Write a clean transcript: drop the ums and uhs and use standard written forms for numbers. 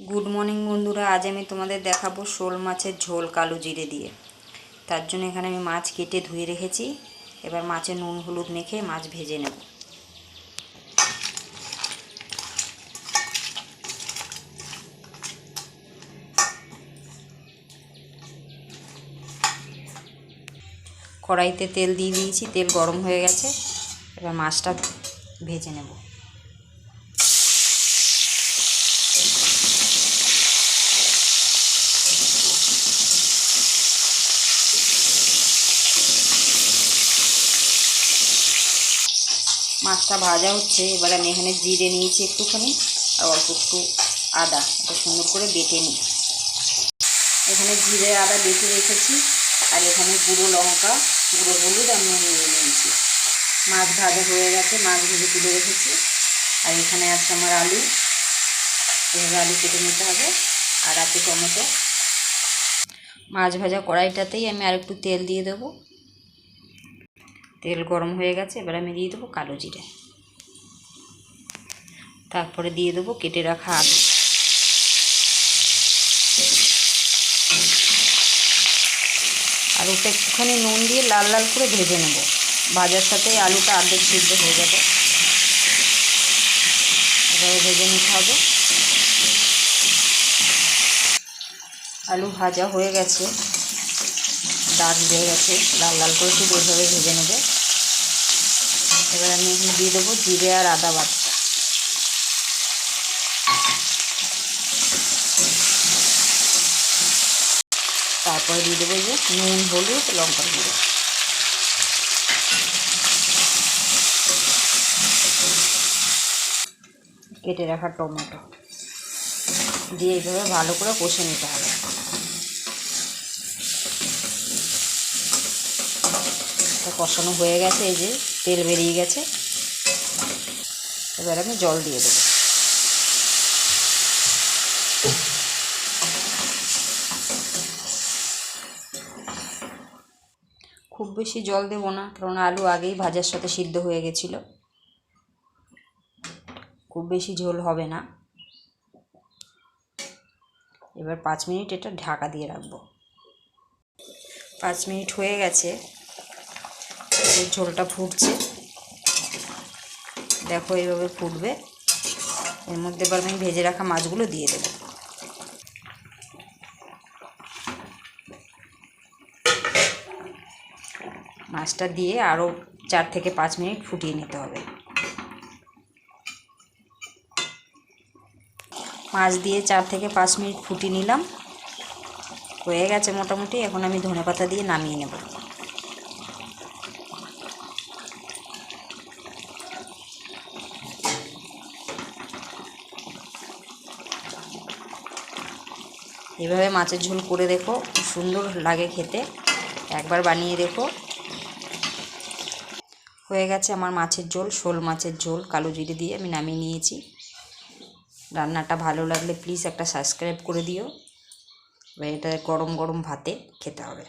Good morning বন্ধুরা, আজ আমি তোমাদের দেখাবো শোল মাছের ঝোল কালো জিরে দিয়ে। তার জন্য এখানে আমি মাছ কেটে ধুয়ে রেখেছি। এবার মাছে নুন হলুদ মেখে মাছ ভেজে নেব। কড়াইতে তেল দিয়ে দিয়েছি, তেল গরম হয়ে গেছে। এবার মাছটা ভেজে নেব। মাছটা ভাজা হচ্ছে। এবার আমি এখানে জিরে নিয়েছি একটুখানি, আর অল্প একটু আদা, এটা সুন্দর করে বেটে নিই। এখানে জিরে আদা বেটে রেখেছি, আর এখানে গুঁড়ো লঙ্কা, গুঁড়ো হলুদ আমি নিয়ে নিয়েছি। মাছ ভাজা হয়ে গেছে, মাছ ভেজে তুলে রেখেছি। আর এখানে আছে আমার আলু, এভাবে আলু কেটে নিতে হবে, আর আছে টমেটো। মাছ ভাজা কড়াইটাতেই আমি আর একটু তেল দিয়ে দেবো। তেল গরম হয়ে গেছে, এবার আমি দিয়ে দেবো কালো জিরে, তারপরে দিয়ে দেবো কেটে রাখা আলু। আর ওটা একটুখানি নুন দিয়ে লাল লাল করে ভেজে নেব। ভাজার সাথে আলুটা অর্ধেক সিদ্ধ হয়ে যাবে, এভাবে ভেজে নিতে হবে। আলু ভাজা হয়ে গেছে, দাগ দিয়ে গেছে, লাল লাল করে শুধু এভাবে ভেজে নেবে। এবার আমি এখানে দিয়ে দেবো জিরে আর আদা বাটা। তারপরে দিয়ে দেবো যে নুন হলুদ লঙ্কার গুঁড়ো। কেটে রাখা টমেটো দিয়ে এইভাবে ভালো করে কষে নিতে হবে। কষানো হয়ে গেছে, এই যে তেল বেরিয়ে গেছে। এবার আমি জল দিয়ে দেবো। খুব বেশি জল দেবো না, কারণ আলু আগেই ভাজার সাথে সিদ্ধ হয়ে গেছিলো। খুব বেশি ঝোল হবে না। এবার 5 মিনিট এটা ঢাকা দিয়ে রাখবো। 5 মিনিট হয়ে গেছে, ঝোলটা ফুটছে। দেখো এইভাবে ফুটবে। এর মধ্যে এবার আমি ভেজে রাখা মাছগুলো দিয়ে দেবো। মাছটা দিয়ে আরও 4 থেকে 5 মিনিট ফুটিয়ে নিতে হবে। মাছ দিয়ে 4 থেকে 5 মিনিট ফুটিয়ে নিলাম, হয়ে গেছে মোটামুটি। এখন আমি ধনেপাতা দিয়ে নামিয়ে নেব। এভাবে মাছের ঝোল করে দেখো, খুব সুন্দর লাগে খেতে। একবার বানিয়ে দেখো। হয়ে গেছে আমার মাছের ঝোল, শোল মাছের ঝোল কালো জিরে দিয়ে আমি নামিয়ে নিয়েছি। রান্নাটা ভালো লাগলে প্লিজ একটা সাবস্ক্রাইব করে দিও। এটা গরম গরম ভাতে খেতে হবে।